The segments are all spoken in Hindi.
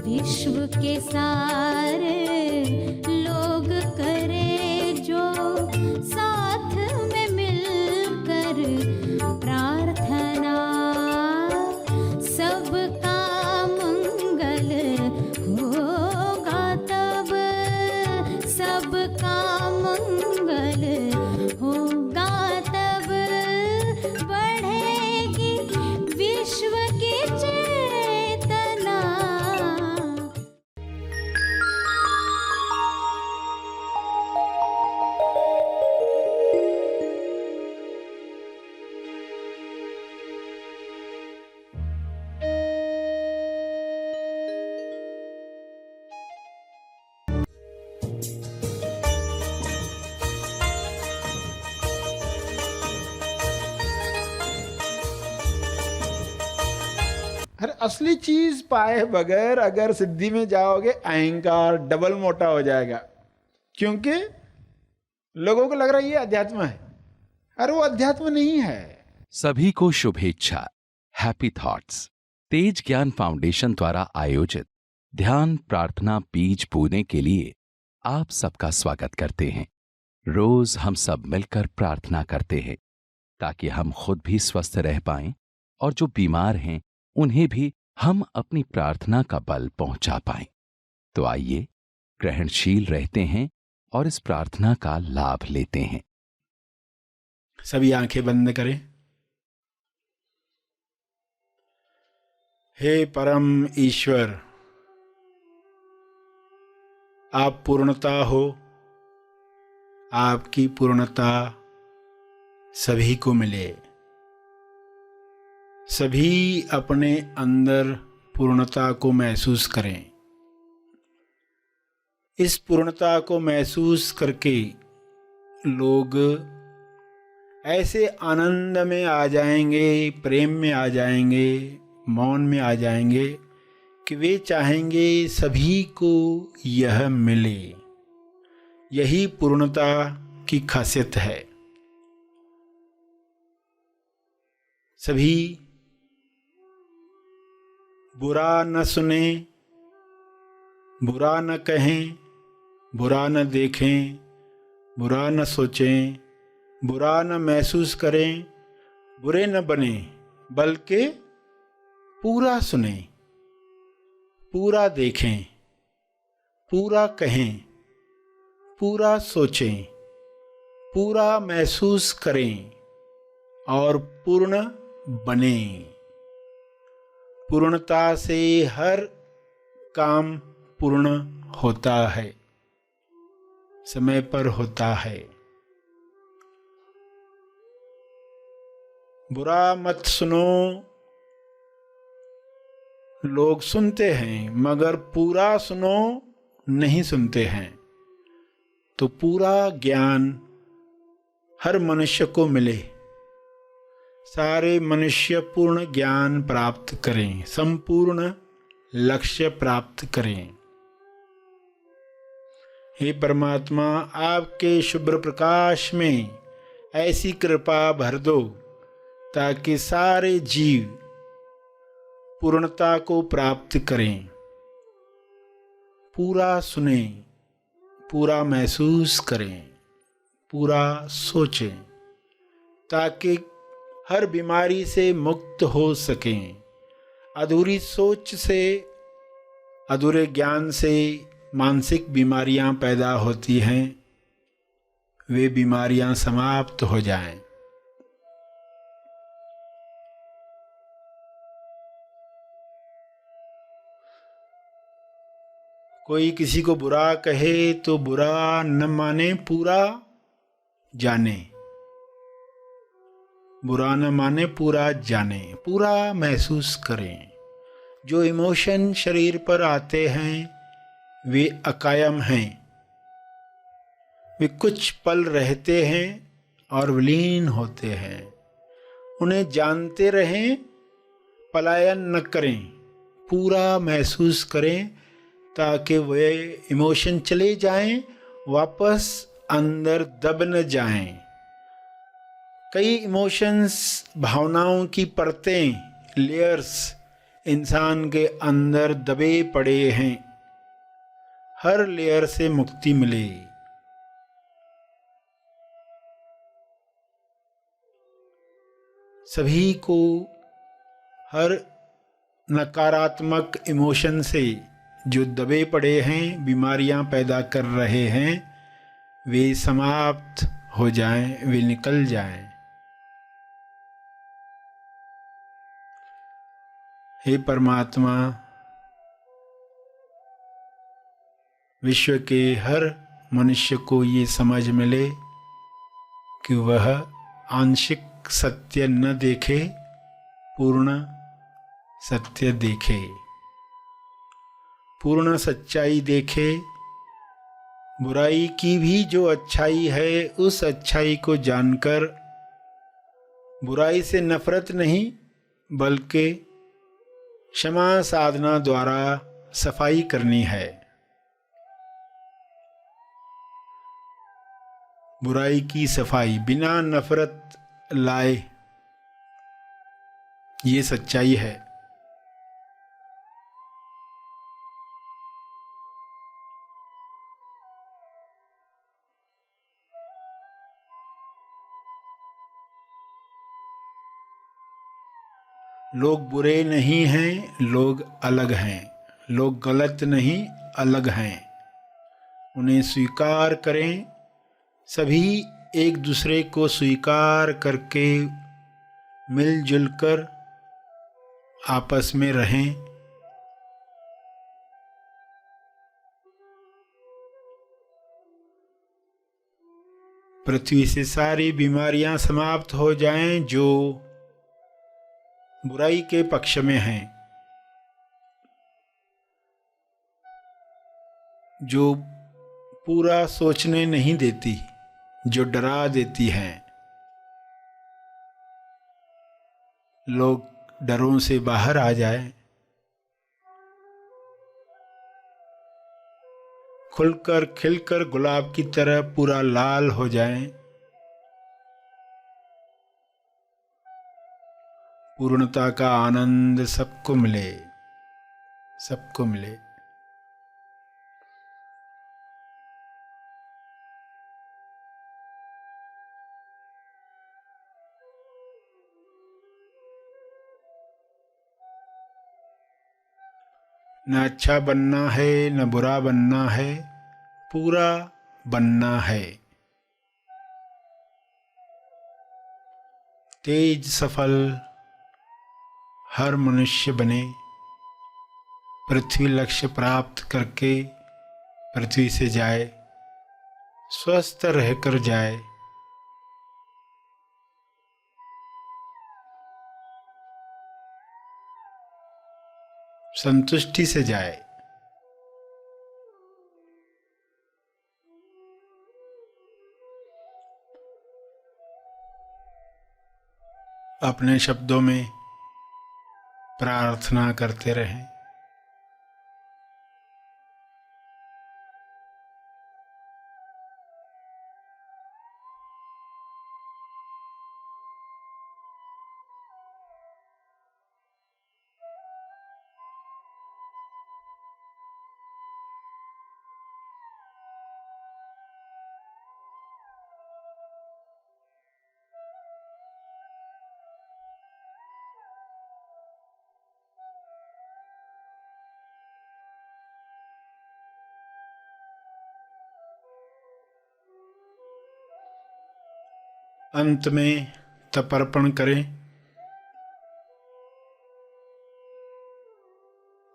विश्व के सारे लोग करे जो साथ में मिलकर प्रार्थना, सबका मंगल होगा तब, सबका मंगल होगा तब, बढ़ेगी विश्व की चेतना। अरे असली चीज पाए बगैर अगर सिद्धि में जाओगे, अहंकार डबल मोटा हो जाएगा। क्योंकि लोगों को लग रहा है ये अध्यात्म है, अरे वो अध्यात्म नहीं है। सभी को शुभेच्छा। हैप्पी थॉट्स तेज ज्ञान फाउंडेशन द्वारा आयोजित ध्यान प्रार्थना बीज बोने के लिए आप सबका स्वागत करते हैं। रोज हम सब मिलकर प्रार्थना करते हैं ताकि हम खुद भी स्वस्थ रह पाएं और जो बीमार हैं उन्हें भी हम अपनी प्रार्थना का बल पहुंचा पाएं। तो आइए ग्रहणशील रहते हैं और इस प्रार्थना का लाभ लेते हैं। सभी आंखें बंद करें। हे परम ईश्वर, आप पूर्णता हो, आपकी पूर्णता सभी को मिले। सभी अपने अंदर पूर्णता को महसूस करें। इस पूर्णता को महसूस करके लोग ऐसे आनंद में आ जाएंगे, प्रेम में आ जाएंगे, मौन में आ जाएंगे कि वे चाहेंगे सभी को यह मिले। यही पूर्णता की खासियत है। सभी बुरा न सुने, बुरा न कहें, बुरा न देखें, बुरा न सोचें, बुरा न महसूस करें, बुरे न बने, बल्कि पूरा सुने, पूरा देखें, पूरा कहें, पूरा सोचें, पूरा महसूस करें और पूर्ण बने। पूर्णता से हर काम पूर्ण होता है, समय पर होता है। बुरा मत सुनो। लोग सुनते हैं मगर पूरा सुनो नहीं सुनते हैं। तो पूरा ज्ञान हर मनुष्य को मिले। सारे मनुष्य पूर्ण ज्ञान प्राप्त करें, संपूर्ण लक्ष्य प्राप्त करें। हे परमात्मा, आपके शुभ्र प्रकाश में ऐसी कृपा भर दो ताकि सारे जीव पूर्णता को प्राप्त करें। पूरा सुने, पूरा महसूस करें, पूरा सोचें ताकि हर बीमारी से मुक्त हो सकें। अधूरी सोच से, अधूरे ज्ञान से मानसिक बीमारियां पैदा होती हैं, वे बीमारियां समाप्त हो जाएं। कोई किसी को बुरा कहे तो बुरा न माने, पूरा जाने। बुरा न माने, पूरा जाने, पूरा महसूस करें। जो इमोशन शरीर पर आते हैं वे अकायम हैं। वे कुछ पल रहते हैं और विलीन होते हैं। उन्हें जानते रहें, पलायन न करें, पूरा महसूस करें ताकि वे इमोशन चले जाएं, वापस अंदर दब न जाएं। कई इमोशंस, भावनाओं की परतें, लेयर्स इंसान के अंदर दबे पड़े हैं, हर लेयर से मुक्ति मिले। सभी को हर नकारात्मक इमोशन से जो दबे पड़े हैं, बीमारियां पैदा कर रहे हैं, वे समाप्त हो जाएं, वे निकल जाएं। हे परमात्मा, विश्व के हर मनुष्य को ये समझ मिले कि वह आंशिक सत्य न देखे, पूर्ण सत्य देखे, पूर्ण सच्चाई देखे। बुराई की भी जो अच्छाई है, उस अच्छाई को जानकर बुराई से नफरत नहीं बल्कि क्षमा साधना द्वारा सफाई करनी है। बुराई की सफाई बिना नफरत लाए, ये सच्चाई है। लोग बुरे नहीं हैं, लोग अलग हैं। लोग गलत नहीं, अलग हैं। उन्हें स्वीकार करें। सभी एक दूसरे को स्वीकार करके मिलजुल कर आपस में रहें। पृथ्वी से सारी बीमारियां समाप्त हो जाएं जो बुराई के पक्ष में हैं, जो पूरा सोचने नहीं देती, जो डरा देती हैं। लोग डरों से बाहर आ जाएं, खुलकर खिलकर गुलाब की तरह पूरा लाल हो जाएं। पूर्णता का आनंद सबको मिले, सबको मिले। न अच्छा बनना है, न बुरा बनना है, पूरा बनना है। तेज सफल हर मनुष्य बने, पृथ्वी लक्ष्य प्राप्त करके पृथ्वी से जाए, स्वस्थ रहकर जाए। संतुष्टि से जाए। अपने शब्दों में प्रार्थना करते रहें। अंत में तर्पण करें।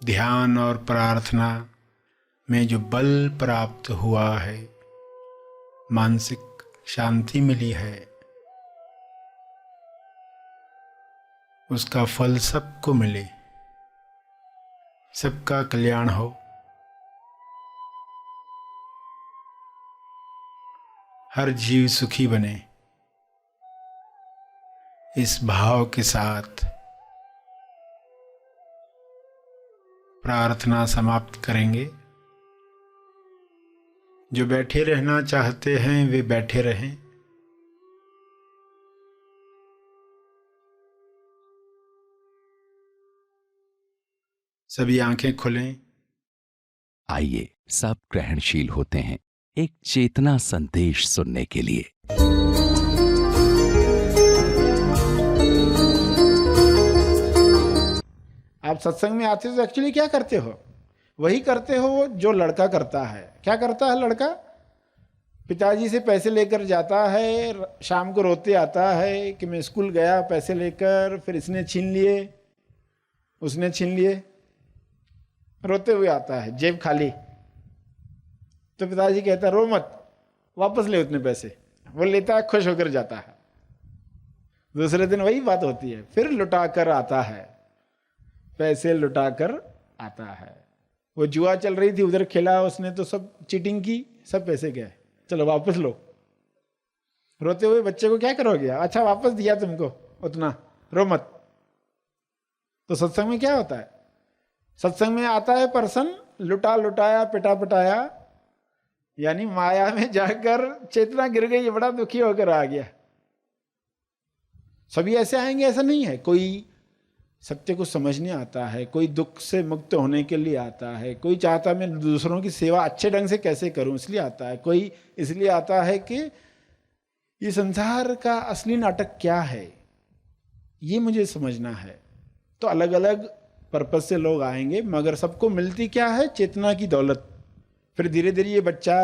ध्यान और प्रार्थना में जो बल प्राप्त हुआ है, मानसिक शांति मिली है, उसका फल सबको मिले, सबका कल्याण हो। हर जीव सुखी बने, इस भाव के साथ प्रार्थना समाप्त करेंगे। जो बैठे रहना चाहते हैं वे बैठे रहें। सभी आंखें खुलें। आइए सब ग्रहणशील होते हैं एक चेतना संदेश सुनने के लिए। आप सत्संग में आते हो तो एक्चुअली क्या करते हो? वही करते हो जो लड़का करता है। क्या करता है लड़का? पिताजी से पैसे लेकर जाता है, शाम को रोते आता है कि मैं स्कूल गया पैसे लेकर, फिर इसने छीन लिए, उसने छीन लिए, रोते हुए आता है, जेब खाली। तो पिताजी कहता है रो मत, वापस ले उतने पैसे। वो लेता है, खुश होकर जाता है। दूसरे दिन वही बात होती है, फिर लुटा कर आता है, पैसे लुटा कर आता है। वो जुआ चल रही थी, उधर खेला उसने तो सब चीटिंग की, सब पैसे गए, चलो वापस लो। रोते हुए बच्चे को क्या करोगे? अच्छा वापस दिया तुमको उतना, रो मत। तो सत्संग में क्या होता है? सत्संग में आता है पर्सन, लुटा लुटाया, पिटा पिटाया, यानी माया में जाकर चेतना गिर गई, बड़ा दुखी होकर आ गया। सभी ऐसे आएंगे ऐसा नहीं है। कोई सत्य को समझने आता है, कोई दुख से मुक्त होने के लिए आता है, कोई चाहता मैं दूसरों की सेवा अच्छे ढंग से कैसे करूं इसलिए आता है, कोई इसलिए आता है कि ये संसार का असली नाटक क्या है ये मुझे समझना है। तो अलग अलग पर्पस से लोग आएंगे, मगर सबको मिलती क्या है? चेतना की दौलत। फिर धीरे धीरे ये बच्चा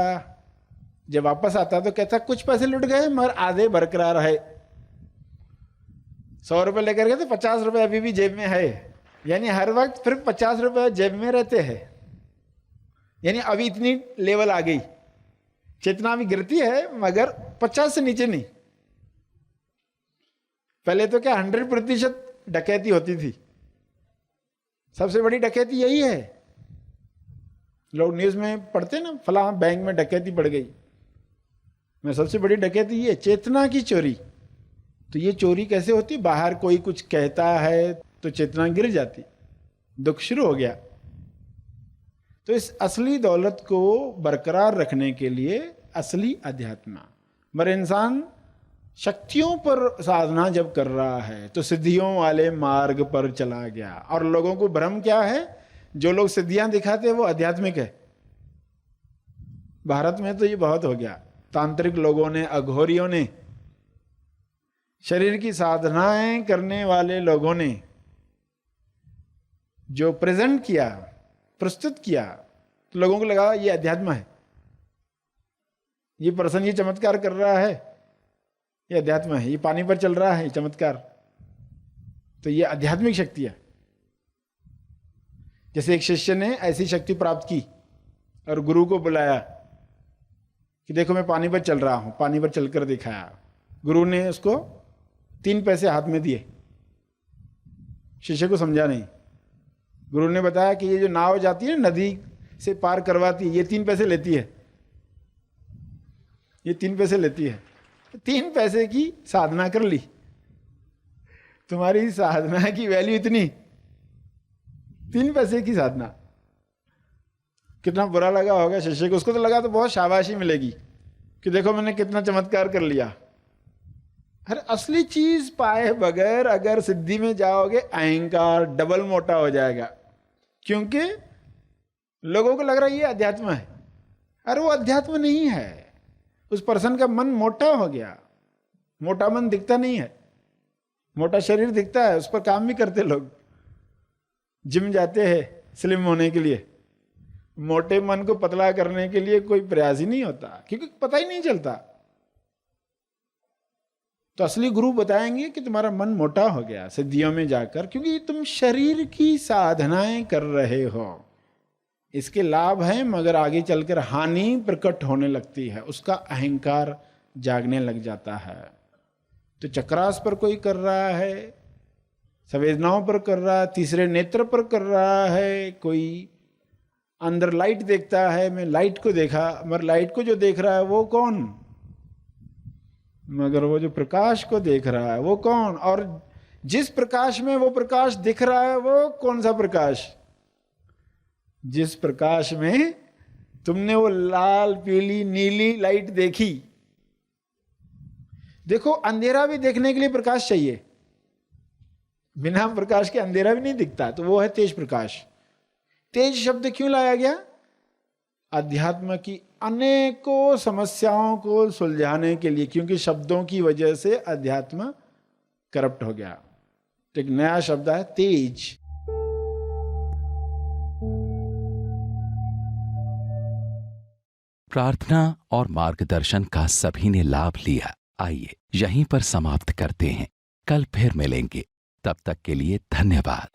जब वापस आता तो कहता कुछ पैसे लुट गए मगर आधे बरकरार है। 100 रुपये लेकर गए तो 50 रुपये अभी भी जेब में है, यानी हर वक्त फिर 50 रुपये जेब में रहते हैं। यानी अभी इतनी लेवल आ गई, चेतना भी गिरती है मगर 50 से नीचे नहीं। पहले तो क्या 100% डकैती होती थी। सबसे बड़ी डकैती यही है। लोग न्यूज में पढ़ते ना, फलां बैंक में डकैती बढ़ गई। मैं सबसे बड़ी डकैती ये चेतना की चोरी। तो ये चोरी कैसे होती? बाहर कोई कुछ कहता है तो चेतना गिर जाती, दुख शुरू हो गया। तो इस असली दौलत को बरकरार रखने के लिए असली अध्यात्म, मगर इंसान शक्तियों पर साधना जब कर रहा है तो सिद्धियों वाले मार्ग पर चला गया। और लोगों को भ्रम क्या है? जो लोग सिद्धियां दिखाते हैं वो आध्यात्मिक है। भारत में तो ये बहुत हो गया। तांत्रिक लोगों ने, अघोरियों ने, शरीर की साधनाएं करने वाले लोगों ने जो प्रेजेंट किया, प्रस्तुत किया, तो लोगों को लगा ये अध्यात्म है, ये पर्सन ये चमत्कार कर रहा है, ये अध्यात्म है, ये पानी पर चल रहा है, ये चमत्कार, तो ये आध्यात्मिक शक्ति है। जैसे एक शिष्य ने ऐसी शक्ति प्राप्त की और गुरु को बुलाया कि देखो मैं पानी पर चल रहा हूं, पानी पर चलकर दिखाया। गुरु ने उसको 3 पैसे हाथ में दिए, शिष्य को समझा नहीं। गुरु ने बताया कि ये जो नाव जाती है नदी से पार करवाती है, ये 3 पैसे लेती है, ये 3 पैसे लेती है। 3 पैसे की साधना कर ली, तुम्हारी साधना की वैल्यू इतनी, 3 पैसे की साधना। कितना बुरा लगा होगा शिष्य को। उसको तो लगा तो बहुत शाबाशी मिलेगी कि देखो मैंने कितना चमत्कार कर लिया। हर असली चीज पाए बगैर अगर सिद्धि में जाओगे, अहंकार डबल मोटा हो जाएगा, क्योंकि लोगों को लग रहा है ये अध्यात्म है। अरे वो अध्यात्म नहीं है, उस पर्सन का मन मोटा हो गया। मोटा मन दिखता नहीं है, मोटा शरीर दिखता है, उस पर काम भी करते लोग, जिम जाते हैं स्लिम होने के लिए। मोटे मन को पतला करने के लिए कोई प्रयास ही नहीं होता, क्योंकि पता ही नहीं चलता। तो असली गुरु बताएंगे कि तुम्हारा मन मोटा हो गया सिद्धियों में जाकर, क्योंकि तुम शरीर की साधनाएं कर रहे हो। इसके लाभ हैं मगर आगे चलकर हानि प्रकट होने लगती है, उसका अहंकार जागने लग जाता है। तो चक्रास पर कोई कर रहा है, संवेदनाओं पर कर रहा है, तीसरे नेत्र पर कर रहा है, कोई अंदर लाइट देखता है, मैं लाइट को देखा, मगर लाइट को जो देख रहा है वो कौन? मगर वो जो प्रकाश को देख रहा है वो कौन? और जिस प्रकाश में वो प्रकाश दिख रहा है वो कौन सा प्रकाश? जिस प्रकाश में तुमने वो लाल पीली नीली लाइट देखी। देखो अंधेरा भी देखने के लिए प्रकाश चाहिए, बिना प्रकाश के अंधेरा भी नहीं दिखता, तो वो है तेज प्रकाश। तेज शब्द क्यों लाया गया? अध्यात्म की अनेकों समस्याओं को सुलझाने के लिए, क्योंकि शब्दों की वजह से अध्यात्म करप्ट हो गया। तो एक नया शब्द है तेज। प्रार्थना और मार्गदर्शन का सभी ने लाभ लिया। आइए यहीं पर समाप्त करते हैं, कल फिर मिलेंगे। तब तक के लिए धन्यवाद।